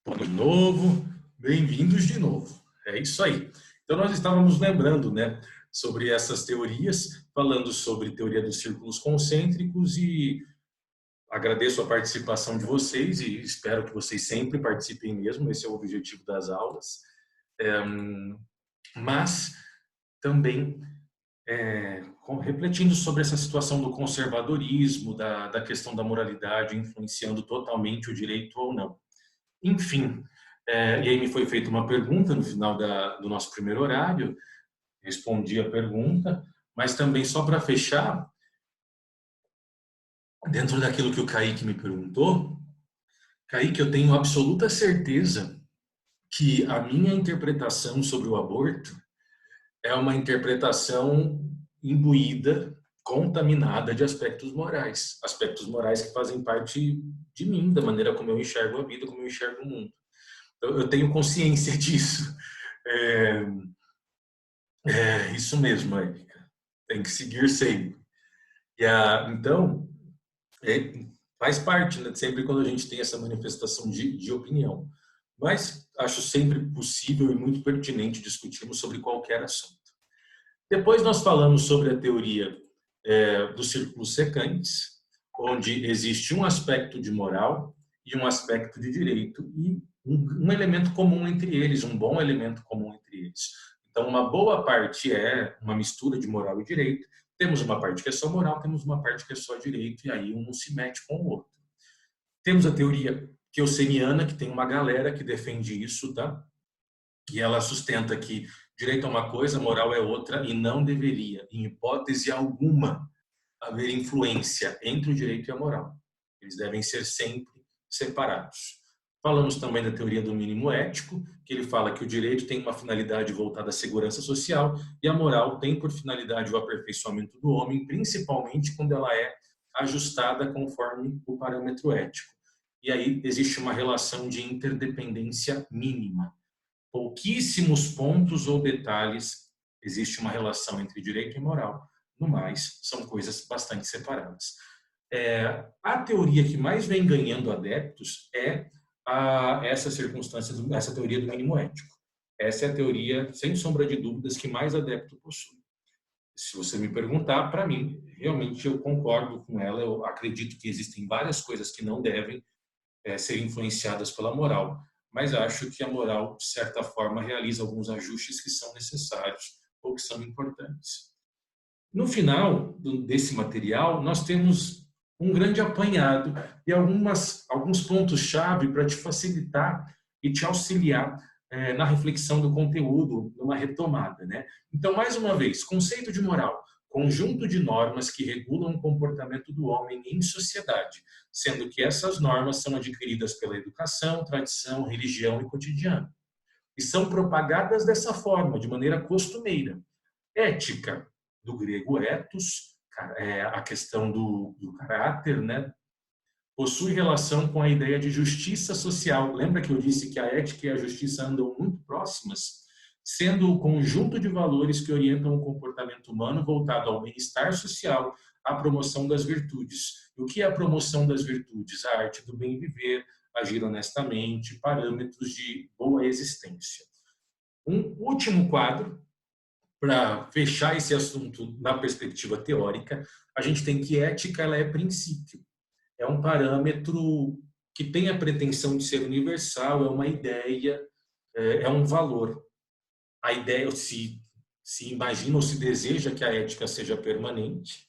De novo, bem-vindos de novo. É isso aí. Então, nós estávamos lembrando, né, sobre essas teorias, falando sobre teoria dos círculos concêntricos e agradeço a participação de vocês e espero que vocês sempre participem mesmo, esse é o objetivo das aulas. Mas também refletindo sobre essa situação do conservadorismo, da questão da moralidade influenciando totalmente o direito ou não. Enfim, e aí me foi feita uma pergunta no final do nosso primeiro horário, respondi a pergunta, mas também só para fechar, dentro daquilo que o Kaique me perguntou, Kaique, eu tenho absoluta certeza que a minha interpretação sobre o aborto é uma interpretação imbuída, contaminada de aspectos morais que fazem parte de mim, da maneira como eu enxergo a vida, como eu enxergo o mundo. Eu tenho consciência disso. É, isso mesmo, Érica. Tem que seguir sempre. Então, é, faz parte, né? Sempre quando a gente tem essa manifestação de opinião. Mas acho sempre possível e muito pertinente discutirmos sobre qualquer assunto. Depois nós falamos sobre a teoria dos círculos secantes, onde existe um aspecto de moral e um aspecto de direito e um elemento comum entre eles, um bom elemento comum entre eles. Então, uma boa parte é uma mistura de moral e direito. Temos uma parte que é só moral, temos uma parte que é só direito, e aí um não se mete com o outro. Temos a teoria kelseniana, que tem uma galera que defende isso, tá? E ela sustenta que direito é uma coisa, moral é outra, e não deveria, em hipótese alguma, haver influência entre o direito e a moral. Eles devem ser sempre separados. Falamos também da teoria do mínimo ético, que ele fala que o direito tem uma finalidade voltada à segurança social e a moral tem por finalidade o aperfeiçoamento do homem, principalmente quando ela é ajustada conforme o parâmetro ético. E aí existe uma relação de interdependência mínima. Pouquíssimos pontos ou detalhes existe uma relação entre direito e moral. No mais, são coisas bastante separadas. A teoria que mais vem ganhando adeptos é essa circunstância, essa teoria do mínimo ético. Essa é a teoria, sem sombra de dúvidas, que mais adepto possui. Se você me perguntar, para mim, realmente eu concordo com ela. Eu acredito que existem várias coisas que não devem ser influenciadas pela moral, mas acho que a moral, de certa forma, realiza alguns ajustes que são necessários ou que são importantes. No final desse material, nós temos um grande apanhado e alguns pontos-chave para te facilitar e te auxiliar na reflexão do conteúdo, numa retomada, né? Então, mais uma vez, conceito de moral, conjunto de normas que regulam o comportamento do homem em sociedade, sendo que essas normas são adquiridas pela educação, tradição, religião e cotidiano. E são propagadas dessa forma, de maneira costumeira. Ética, do grego ethos, a questão do caráter, né? Possui relação com a ideia de justiça social. Lembra que eu disse que a ética e a justiça andam muito próximas? Sendo o conjunto de valores que orientam o comportamento humano voltado ao bem-estar social, à promoção das virtudes. O que é a promoção das virtudes? A arte do bem viver, agir honestamente, parâmetros de boa existência. Um último quadro, para fechar esse assunto na perspectiva teórica, a gente tem que ética ela é princípio, é um parâmetro que tem a pretensão de ser universal, é uma ideia, é um valor. A ideia se imagina ou se deseja que a ética seja permanente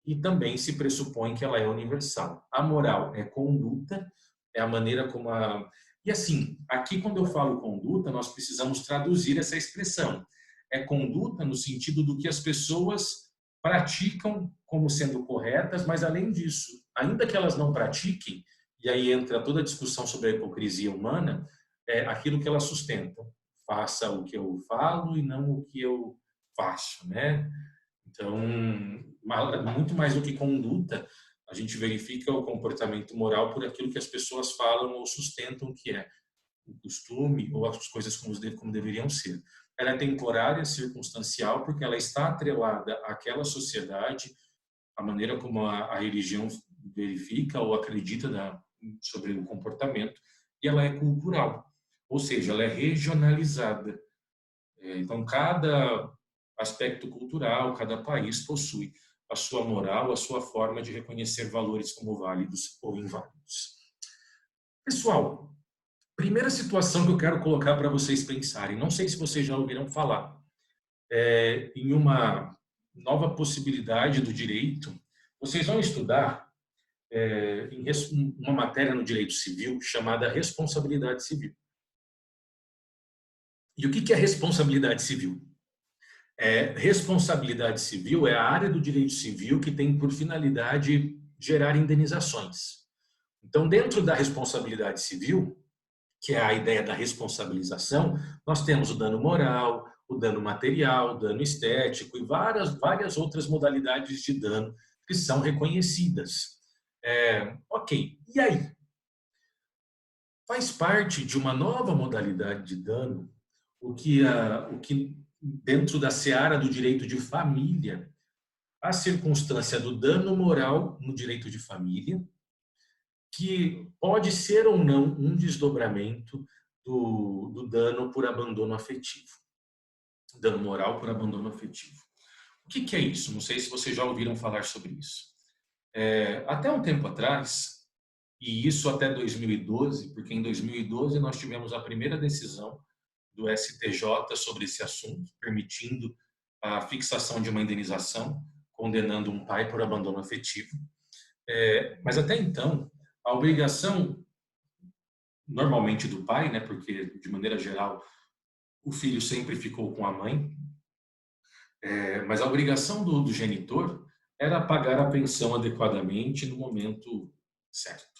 e também se pressupõe que ela é universal. A moral é conduta, é a maneira como a... E assim, aqui quando eu falo conduta, nós precisamos traduzir essa expressão. É conduta no sentido do que as pessoas praticam como sendo corretas, mas além disso, ainda que elas não pratiquem, e aí entra toda a discussão sobre a hipocrisia humana, é aquilo que elas sustentam. Faça o que eu falo e não o que eu faço, né? Então, muito mais do que conduta, a gente verifica o comportamento moral por aquilo que as pessoas falam ou sustentam que é o costume ou as coisas como deveriam ser. Ela é temporária, circunstancial, porque ela está atrelada àquela sociedade, a maneira como a religião verifica ou acredita sobre o comportamento, e ela é cultural, ou seja, ela é regionalizada. Então, cada aspecto cultural, cada país possui a sua moral, a sua forma de reconhecer valores como válidos ou inválidos. Pessoal, primeira situação que eu quero colocar para vocês pensarem, não sei se vocês já ouviram falar, em uma nova possibilidade do direito. Vocês vão estudar em uma matéria no direito civil chamada responsabilidade civil. E o que é responsabilidade civil? Responsabilidade civil é a área do direito civil que tem por finalidade gerar indenizações. Então, dentro da responsabilidade civil, que é a ideia da responsabilização, nós temos o dano moral, o dano material, o dano estético e várias outras modalidades de dano que são reconhecidas. Ok, e aí? Faz parte de uma nova modalidade de dano o que dentro da seara do direito de família, a circunstância do dano moral no direito de família, que pode ser ou não um desdobramento do dano por abandono afetivo. Dano moral por abandono afetivo. O que é isso? Não sei se vocês já ouviram falar sobre isso. Até um tempo atrás, e isso até 2012, porque em 2012 nós tivemos a primeira decisão do STJ sobre esse assunto, permitindo a fixação de uma indenização, condenando um pai por abandono afetivo. Mas até então, a obrigação, normalmente do pai, né, porque de maneira geral o filho sempre ficou com a mãe, mas a obrigação do genitor era pagar a pensão adequadamente no momento certo.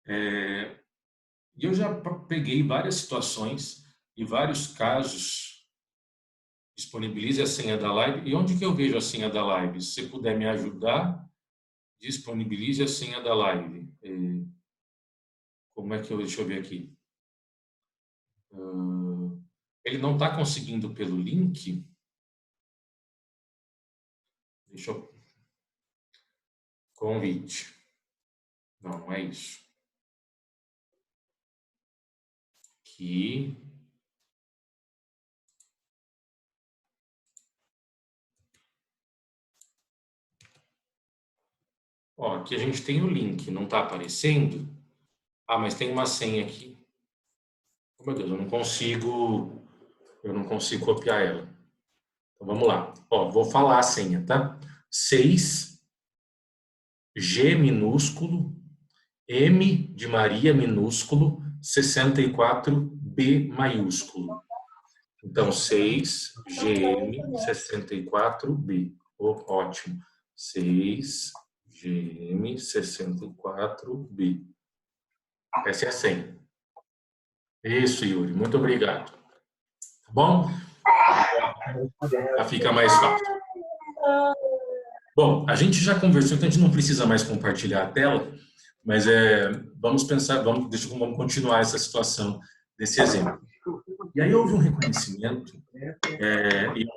E eu já peguei várias situações e vários casos. Disponibilize a senha da live. E onde que eu vejo a senha da live? Se você puder me ajudar, disponibilize a senha da live. Como é que eu... Deixa eu ver aqui. Ele não está conseguindo pelo link. Deixa eu... Convite. Não é isso. Aqui. Ó, aqui a gente tem o link. Não está aparecendo? Ah, mas tem uma senha aqui. Oh, meu Deus, eu não consigo copiar ela. Então vamos lá. Ó, vou falar a senha, tá? 6 G minúsculo, M de Maria minúsculo, 64 B maiúsculo. Então, 6 GM 64 B. Oh, ótimo. 6 GM 64 B. Essa é a senha. Isso, Yuri. Muito obrigado. Tá bom? Já fica mais fácil. Bom, a gente já conversou, então a gente não precisa mais compartilhar a tela, mas vamos pensar, vamos continuar essa situação desse exemplo. E aí houve um reconhecimento, e um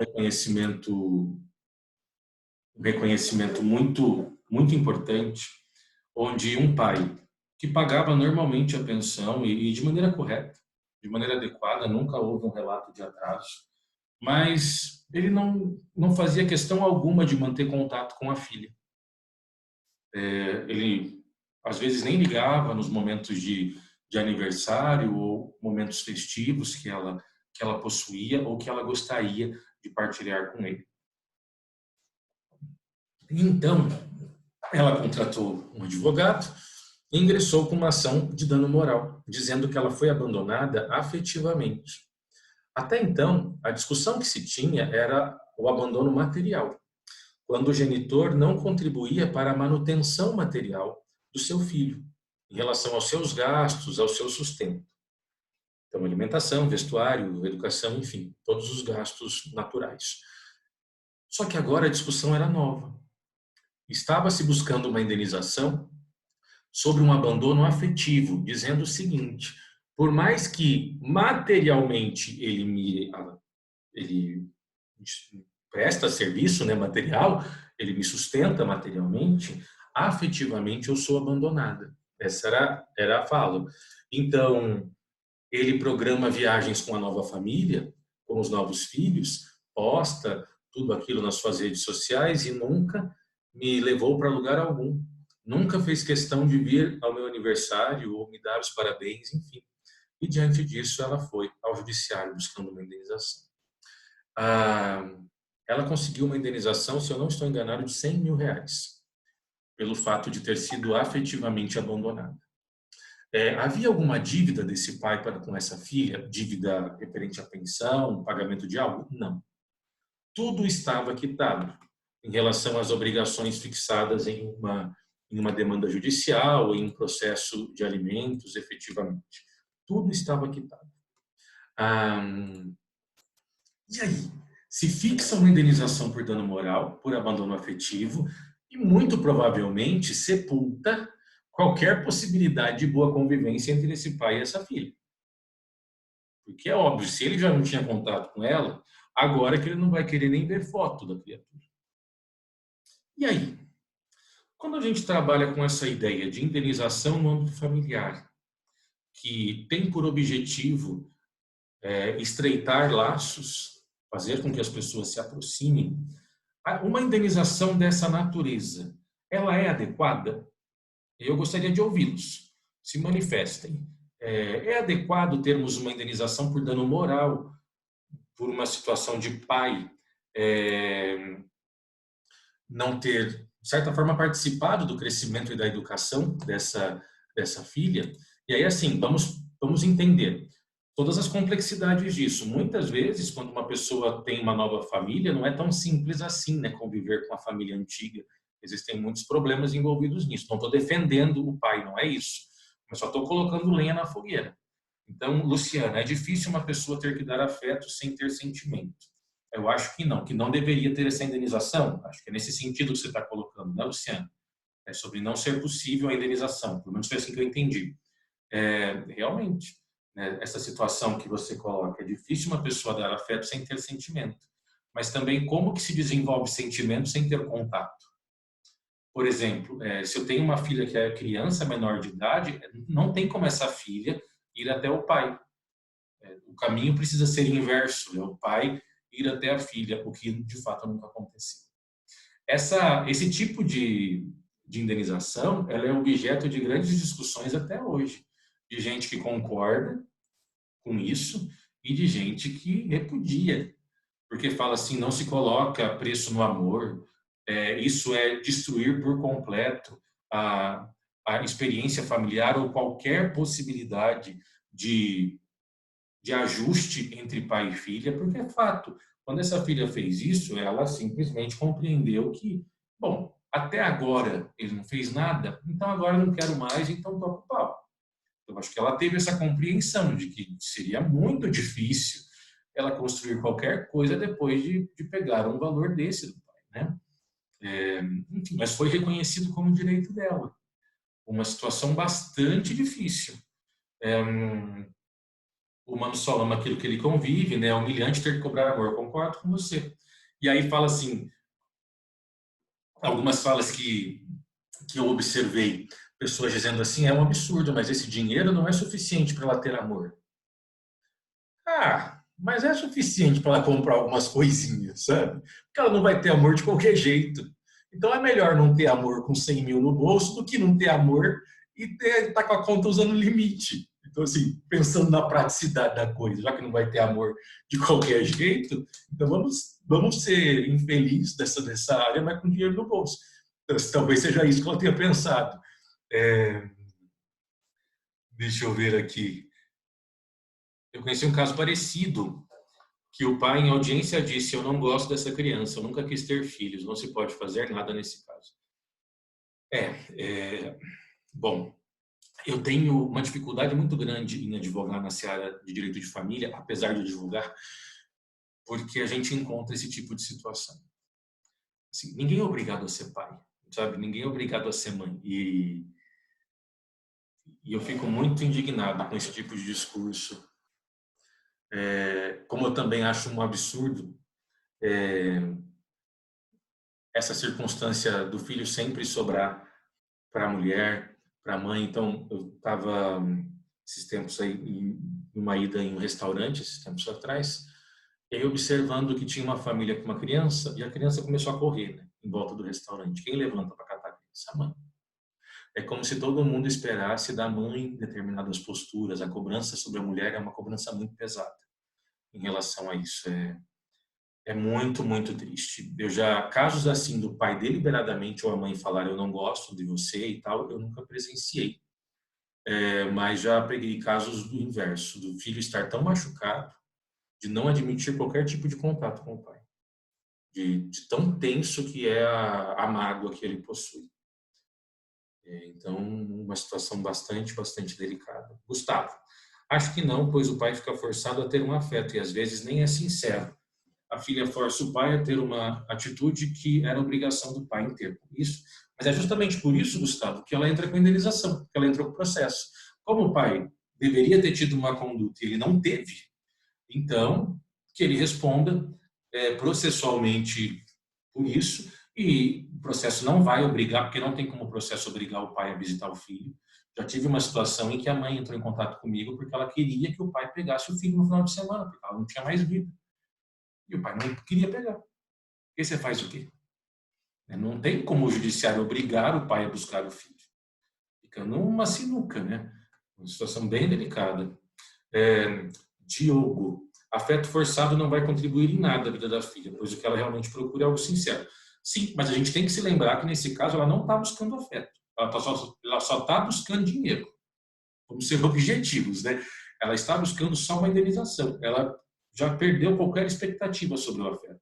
reconhecimento muito importante, onde um pai que pagava normalmente a pensão e de maneira correta, de maneira adequada, nunca houve um relato de atraso, mas ele não fazia questão alguma de manter contato com a filha. Ele, às vezes, nem ligava nos momentos de aniversário ou momentos festivos que ela possuía ou que ela gostaria de partilhar com ele. Então, ela contratou um advogado e ingressou com uma ação de dano moral, dizendo que ela foi abandonada afetivamente. Até então, a discussão que se tinha era o abandono material, quando o genitor não contribuía para a manutenção material do seu filho, em relação aos seus gastos, ao seu sustento. Então, alimentação, vestuário, educação, enfim, todos os gastos naturais. Só que agora a discussão era nova. Estava-se buscando uma indenização sobre um abandono afetivo, dizendo o seguinte: por mais que materialmente ele presta serviço, né, material, ele me sustenta materialmente, afetivamente eu sou abandonada. Essa era a fala. Então, ele programa viagens com a nova família, com os novos filhos, posta tudo aquilo nas suas redes sociais e nunca me levou para lugar algum. Nunca fez questão de vir ao meu aniversário ou me dar os parabéns, enfim. E diante disso, ela foi ao judiciário buscando uma indenização. Ah, ela conseguiu uma indenização, se eu não estou enganado, de R$ 100.000, pelo fato de ter sido afetivamente abandonada. Havia alguma dívida desse pai para com essa filha? Dívida referente à pensão, pagamento de algo? Não. Tudo estava quitado em relação às obrigações fixadas em uma demanda judicial, em um processo de alimentos, efetivamente. Tudo estava quitado. Ah, e aí? Se fixa uma indenização por dano moral, por abandono afetivo, e muito provavelmente sepulta qualquer possibilidade de boa convivência entre esse pai e essa filha. Porque é óbvio, se ele já não tinha contato com ela, agora que ele não vai querer nem ver foto da criatura. E aí? Quando a gente trabalha com essa ideia de indenização no âmbito familiar, que tem por objetivo estreitar laços, fazer com que as pessoas se aproximem, uma indenização dessa natureza, ela é adequada? Eu gostaria de ouvi-los. Se manifestem. É adequado termos uma indenização por dano moral, por uma situação de pai não ter, de certa forma, participado do crescimento e da educação dessa filha? E aí, assim, vamos entender todas as complexidades disso. Muitas vezes, quando uma pessoa tem uma nova família, não é tão simples assim, né, conviver com a família antiga. Existem muitos problemas envolvidos nisso. Não estou defendendo o pai, não é isso. Mas só estou colocando lenha na fogueira. Então, Luciana, é difícil uma pessoa ter que dar afeto sem ter sentimento. Eu acho que não deveria ter essa indenização. Acho que é nesse sentido que você está colocando, né, Luciana? É sobre não ser possível a indenização. Pelo menos foi assim que eu entendi. Realmente, né, essa situação que você coloca, é difícil uma pessoa dar afeto sem ter sentimento. Mas também como que se desenvolve sentimento sem ter contato? Por exemplo, se eu tenho uma filha que é criança, menor de idade, não tem como essa filha ir até o pai. O caminho precisa ser inverso, é o pai ir até a filha, o que de fato nunca aconteceu. Esse tipo de indenização, ela é objeto de grandes discussões até hoje, de gente que concorda com isso e de gente que repudia, porque fala assim, não se coloca preço no amor, isso é destruir por completo a experiência familiar ou qualquer possibilidade de ajuste entre pai e filha, porque é fato. Quando essa filha fez isso, ela simplesmente compreendeu que, bom, até agora ele não fez nada, então agora não quero mais, então toca o pau. Eu acho que ela teve essa compreensão de que seria muito difícil ela construir qualquer coisa depois de pegar um valor desse do pai, né? Enfim, mas foi reconhecido como direito dela. Uma situação bastante difícil. O humano só ama aquilo que ele convive, né? É humilhante ter que cobrar amor. Eu concordo com você. E aí fala assim, algumas falas que eu observei, pessoas dizendo assim, é um absurdo, mas esse dinheiro não é suficiente para ela ter amor. Mas é suficiente para ela comprar algumas coisinhas, sabe? Porque ela não vai ter amor de qualquer jeito. Então é melhor não ter amor com 100 mil no bolso do que não ter amor e estar com a conta usando limite. Então, assim, pensando na praticidade da coisa, já que não vai ter amor de qualquer jeito, então vamos ser infelizes dessa área, mas com dinheiro no bolso. Então, talvez seja isso que ela tenha pensado. É, deixa eu ver aqui. Eu conheci um caso parecido, que o pai, em audiência, disse: eu não gosto dessa criança, eu nunca quis ter filhos, não se pode fazer nada nesse caso. Bom, eu tenho uma dificuldade muito grande em advogar na seara de direito de família, apesar de advogar, porque a gente encontra esse tipo de situação. Assim, ninguém é obrigado a ser pai, sabe? Ninguém é obrigado a ser mãe. E eu fico muito indignado com esse tipo de discurso. Como eu também acho um absurdo essa circunstância do filho sempre sobrar para a mulher, a mãe. Então, eu estava esses tempos aí em uma ida em um restaurante, esses tempos atrás, e aí observando que tinha uma família com uma criança, e a criança começou a correr, né, em volta do restaurante. Quem levanta para catar a criança? A mãe. É como se todo mundo esperasse da mãe determinadas posturas. A cobrança sobre a mulher é uma cobrança muito pesada em relação a isso. É muito, muito triste. Eu já, casos assim do pai deliberadamente ou a mãe falar eu não gosto de você e tal, eu nunca presenciei. Mas já peguei casos do inverso, do filho estar tão machucado de não admitir qualquer tipo de contato com o pai. De tão tenso que é a mágoa que ele possui. Então, uma situação bastante, bastante delicada. Gustavo, acho que não, pois o pai fica forçado a ter um afeto e às vezes nem é sincero. A filha força o pai a ter uma atitude que era obrigação do pai em ter. Isso. Mas é justamente por isso, Gustavo, que ela entra com indenização, que ela entrou com o processo. Como o pai deveria ter tido uma conduta e ele não teve, então que ele responda processualmente por isso, e o processo não vai obrigar, porque não tem como o processo obrigar o pai a visitar o filho. Já tive uma situação em que a mãe entrou em contato comigo porque ela queria que o pai pegasse o filho no final de semana, porque ela não tinha mais vida. E o pai não queria pegar. E você faz o quê? Não tem como o judiciário obrigar o pai a buscar o filho. Fica numa sinuca, né? Uma situação bem delicada. Diogo, afeto forçado não vai contribuir em nada à vida da filha, pois o que ela realmente procura é algo sincero. Sim, mas a gente tem que se lembrar que nesse caso ela não está buscando afeto. Ela só está buscando dinheiro. Vamos ser objetivos, né? Ela está buscando só uma indenização. Ela já perdeu qualquer expectativa sobre o afeto.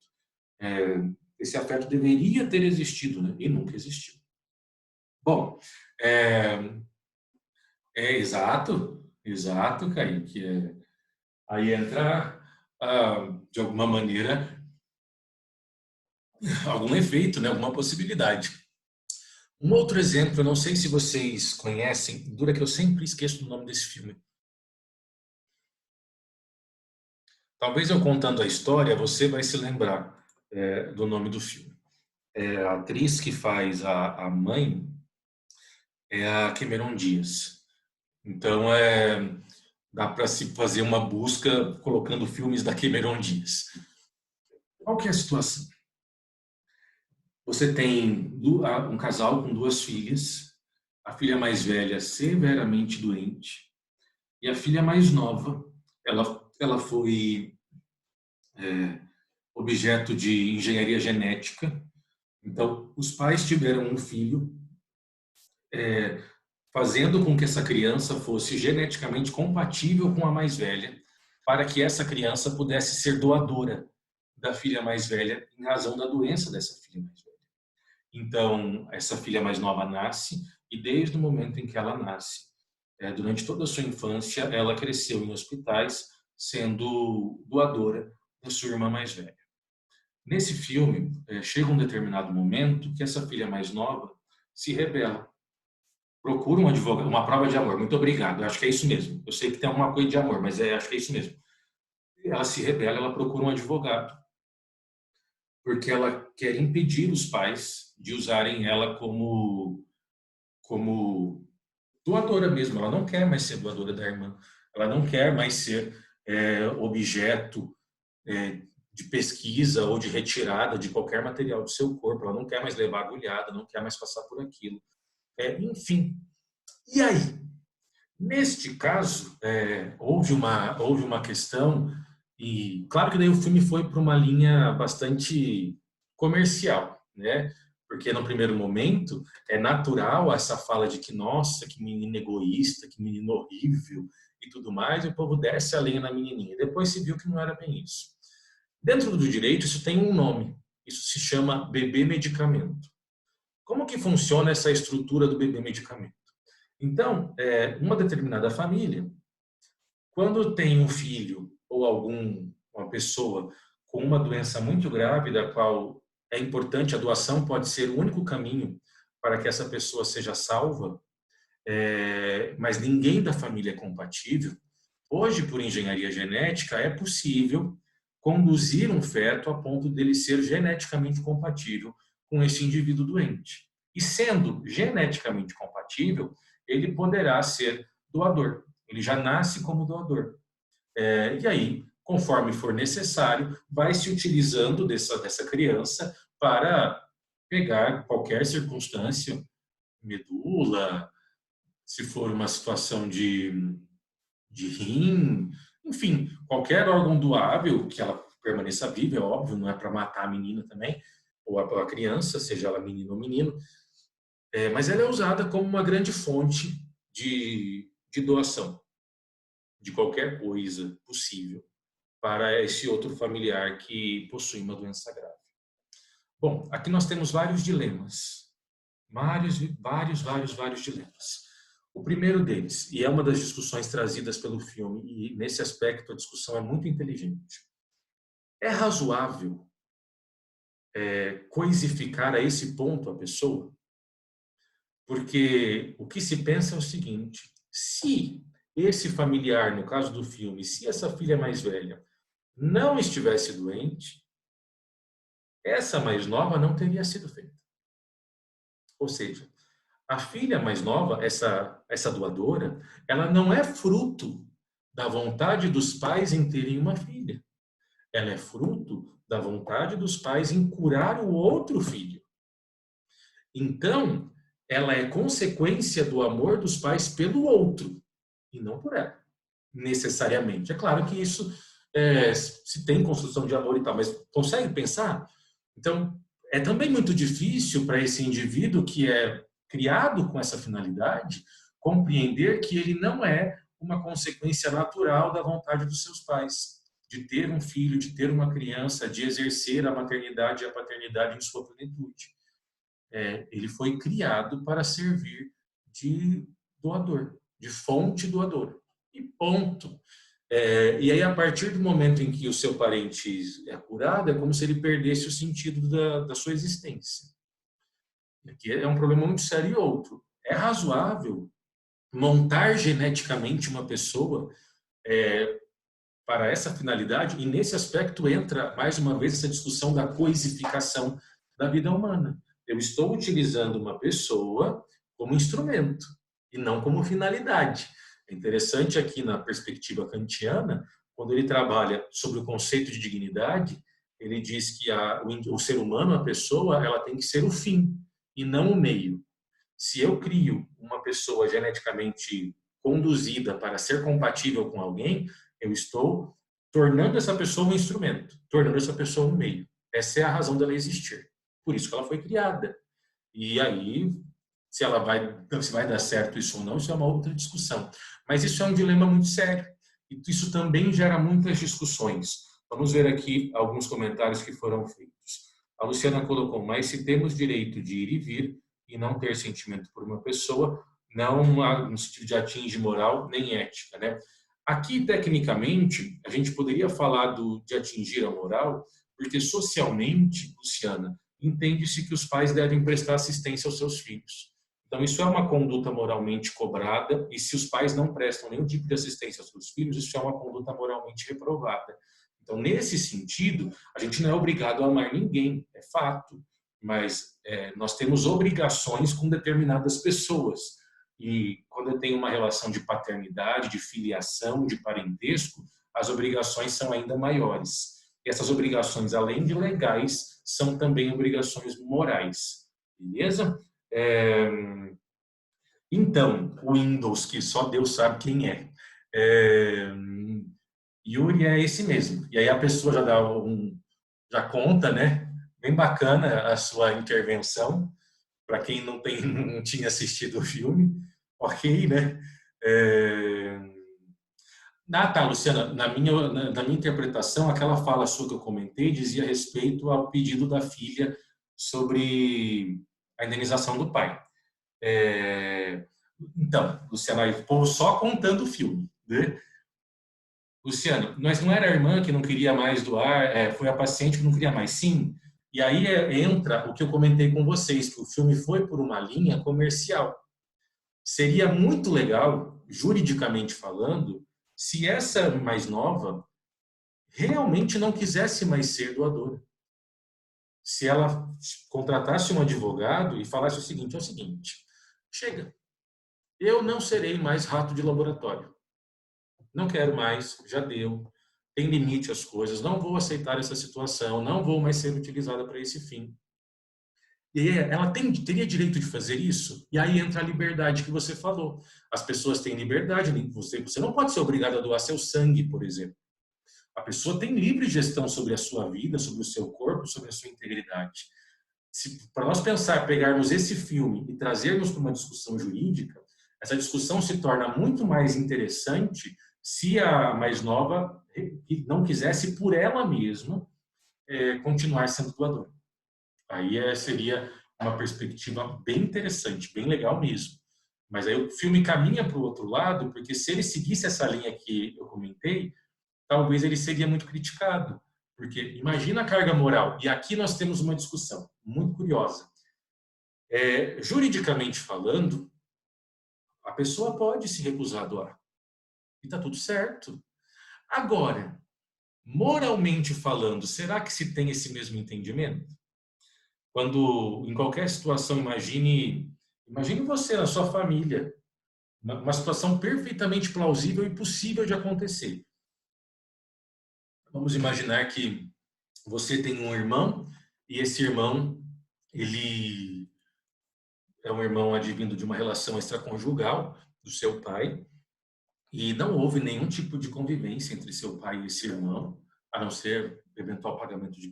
Esse afeto deveria ter existido, né? E nunca existiu. Bom, exato, Kaique. Aí entra, de alguma maneira, algum efeito, né? Alguma possibilidade. Um outro exemplo, eu não sei se vocês conhecem, dura que eu sempre esqueço do nome desse filme. Talvez eu contando a história, você vai se lembrar do nome do filme. A atriz que faz a mãe é a Cameron Diaz. Então, dá para se fazer uma busca colocando filmes da Cameron Diaz. Qual que é a situação? Você tem um casal com duas filhas, a filha mais velha severamente doente e a filha mais nova, ela foi objeto de engenharia genética. Então, os pais tiveram um filho, fazendo com que essa criança fosse geneticamente compatível com a mais velha, para que essa criança pudesse ser doadora da filha mais velha, em razão da doença dessa filha mais velha. Então, essa filha mais nova nasce, e desde o momento em que ela nasce, durante toda a sua infância, ela cresceu em hospitais, sendo doadora da sua irmã mais velha. Nesse filme, chega um determinado momento que essa filha mais nova se rebela, procura um advogado, uma prova de amor. Muito obrigado, acho que é isso mesmo. Eu sei que tem alguma coisa de amor, mas acho que é isso mesmo. Ela se rebela, ela procura um advogado, porque ela quer impedir os pais de usarem ela como doadora mesmo. Ela não quer mais ser doadora da irmã. Ela não quer mais ser objeto de pesquisa ou de retirada de qualquer material do seu corpo. Ela não quer mais levar agulhada, não quer mais passar por aquilo. Enfim. E aí? Neste caso, houve uma questão, e claro que daí o filme foi para uma linha bastante comercial, né? Porque no primeiro momento é natural essa fala de que, nossa, que menino egoísta, que menino horrível e tudo mais, e o povo desce a lenha na menininha. Depois se viu que não era bem isso. Dentro do direito, isso tem um nome, isso se chama bebê medicamento. Como que funciona essa estrutura do bebê medicamento? Então, uma determinada família, quando tem um filho ou uma pessoa com uma doença muito grave, da qual é importante, a doação pode ser o único caminho para que essa pessoa seja salva, mas ninguém da família é compatível, hoje, por engenharia genética, é possível conduzir um feto a ponto dele ser geneticamente compatível com esse indivíduo doente. E sendo geneticamente compatível, ele poderá ser doador. Ele já nasce como doador. E aí, conforme for necessário, vai se utilizando dessa criança para pegar qualquer circunstância, medula, se for uma situação de rim, enfim, qualquer órgão doável que ela permaneça viva, é óbvio, não é para matar a menina também, ou a criança, seja ela menino ou menino, mas ela é usada como uma grande fonte de doação de qualquer coisa possível para esse outro familiar que possui uma doença grave. Bom, aqui nós temos vários dilemas. Vários dilemas. O primeiro deles, e é uma das discussões trazidas pelo filme, e nesse aspecto a discussão é muito inteligente. É razoável coisificar a esse ponto a pessoa? Porque o que se pensa é o seguinte: se esse familiar, no caso do filme, se essa filha mais velha não estivesse doente, essa mais nova não teria sido feita. Ou seja, a filha mais nova, essa doadora, ela não é fruto da vontade dos pais em terem uma filha. Ela é fruto da vontade dos pais em curar o outro filho. Então, ela é consequência do amor dos pais pelo outro, e não por ela, necessariamente. É claro que isso se tem construção de amor e tal, mas consegue pensar? Então, é também muito difícil para esse indivíduo que é criado com essa finalidade compreender que ele não é uma consequência natural da vontade dos seus pais, de ter um filho, de ter uma criança, de exercer a maternidade e a paternidade em sua plenitude. Ele foi criado para servir de doador, de fonte doadora. E ponto. E aí, a partir do momento em que o seu parente é curado, é como se ele perdesse o sentido da sua existência. Que é um problema muito sério. E outro, é razoável montar geneticamente uma pessoa para essa finalidade? E nesse aspecto entra, mais uma vez, essa discussão da coisificação da vida humana. Eu estou utilizando uma pessoa como instrumento e não como finalidade. É interessante aqui na perspectiva kantiana, quando ele trabalha sobre o conceito de dignidade, ele diz que o ser humano, a pessoa, ela tem que ser o fim e não o meio. Se eu crio uma pessoa geneticamente conduzida para ser compatível com alguém, eu estou tornando essa pessoa um instrumento, tornando essa pessoa um meio. Essa é a razão dela existir. Por isso que ela foi criada. E aí, se vai dar certo isso ou não, isso é uma outra discussão. Mas isso é um dilema muito sério. E isso também gera muitas discussões. Vamos ver aqui alguns comentários que foram feitos. A Luciana colocou: mas se temos direito de ir e vir e não ter sentimento por uma pessoa, não há no sentido de atinge moral nem ética, né? Aqui, tecnicamente, a gente poderia falar de atingir a moral, porque socialmente, Luciana, entende-se que os pais devem prestar assistência aos seus filhos. Então, isso é uma conduta moralmente cobrada, e se os pais não prestam nenhum tipo de assistência aos seus filhos, isso é uma conduta moralmente reprovada. Então, nesse sentido, a gente não é obrigado a amar ninguém, é fato, mas nós temos obrigações com determinadas pessoas. E quando eu tenho uma relação de paternidade, de filiação, de parentesco, as obrigações são ainda maiores. E essas obrigações, além de legais, são também obrigações morais. Beleza? Então, o Windows, que só Deus sabe quem é. Yuri é esse mesmo. E aí a pessoa já conta, né? Bem bacana a sua intervenção. Para quem não tinha assistido o filme, ok, né? Tá, Luciana, na minha interpretação, aquela fala sua que eu comentei dizia respeito ao pedido da filha sobre a indenização do pai. Então, Luciana, o povo só contando o filme, né? Luciano, mas não era a irmã que não queria mais doar, foi a paciente que não queria mais. Sim, e aí entra o que eu comentei com vocês, que o filme foi por uma linha comercial. Seria muito legal, juridicamente falando, se essa mais nova realmente não quisesse mais ser doadora. Se ela contratasse um advogado e falasse o seguinte: chega, eu não serei mais rato de laboratório. Não quero mais, já deu. Tem limite às coisas, não vou aceitar essa situação, não vou mais ser utilizada para esse fim. E ela teria direito de fazer isso? E aí entra a liberdade que você falou. As pessoas têm liberdade, você não pode ser obrigado a doar seu sangue, por exemplo. A pessoa tem livre gestão sobre a sua vida, sobre o seu corpo, sobre a sua integridade. Para nós pensar, pegarmos esse filme e trazermos para uma discussão jurídica, essa discussão se torna muito mais interessante se a mais nova não quisesse por ela mesma continuar sendo doadora. Aí seria uma perspectiva bem interessante, bem legal mesmo. Mas aí o filme caminha para o outro lado, porque se ele seguisse essa linha que eu comentei, talvez ele seria muito criticado. Porque imagina a carga moral. E aqui nós temos uma discussão muito curiosa. Juridicamente falando, a pessoa pode se recusar a doar. E está tudo certo. Agora, moralmente falando, será que se tem esse mesmo entendimento? Quando, em qualquer situação, imagine você na sua família, uma situação perfeitamente plausível e possível de acontecer. Vamos imaginar que você tem um irmão e esse irmão, ele é um irmão advindo de uma relação extraconjugal do seu pai e não houve nenhum tipo de convivência entre seu pai e esse irmão, a não ser eventual pagamento de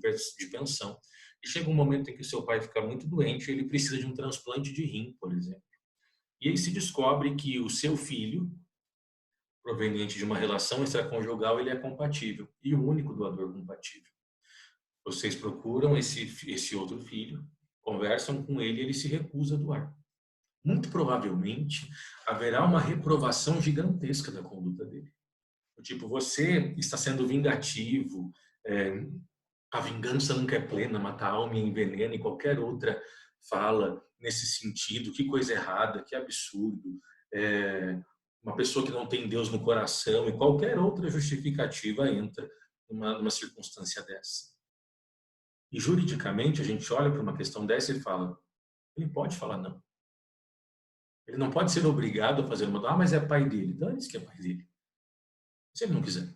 pensão. E chega um momento em que seu pai fica muito doente e ele precisa de um transplante de rim, por exemplo. E aí se descobre que o seu filho, proveniente de uma relação extraconjugal, ele é compatível e o único doador compatível. Vocês procuram esse outro filho, conversam com ele e ele se recusa a doar. Muito provavelmente haverá uma reprovação gigantesca da conduta dele. Tipo, você está sendo vingativo, a vingança nunca é plena, mata a alma e envenena, e qualquer outra fala nesse sentido, que coisa errada, que absurdo, uma pessoa que não tem Deus no coração, e qualquer outra justificativa entra numa circunstância dessa. E juridicamente a gente olha para uma questão dessa e fala, ele pode falar não. Ele não pode ser obrigado a fazer uma doação, mas é pai dele. Dane-se que é pai dele. Se ele não quiser.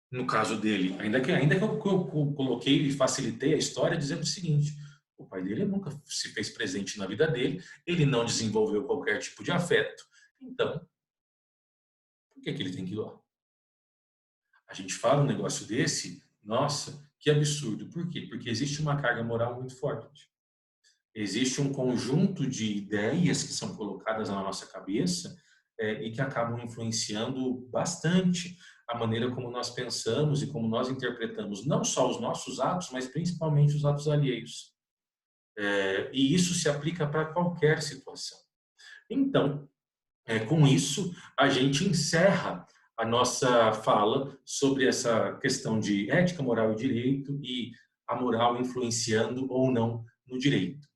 No caso dele, ainda que eu coloquei e facilitei a história dizendo o seguinte, o pai dele nunca se fez presente na vida dele, ele não desenvolveu qualquer tipo de afeto, então, por que ele tem que doar? A gente fala um negócio desse, nossa, que absurdo. Por quê? Porque existe uma carga moral muito forte. Existe um conjunto de ideias que são colocadas na nossa cabeça e que acabam influenciando bastante a maneira como nós pensamos e como nós interpretamos não só os nossos atos, mas principalmente os atos alheios. E isso se aplica para qualquer situação. Então, com isso, a gente encerra a nossa fala sobre essa questão de ética, moral e direito e a moral influenciando ou não no direito.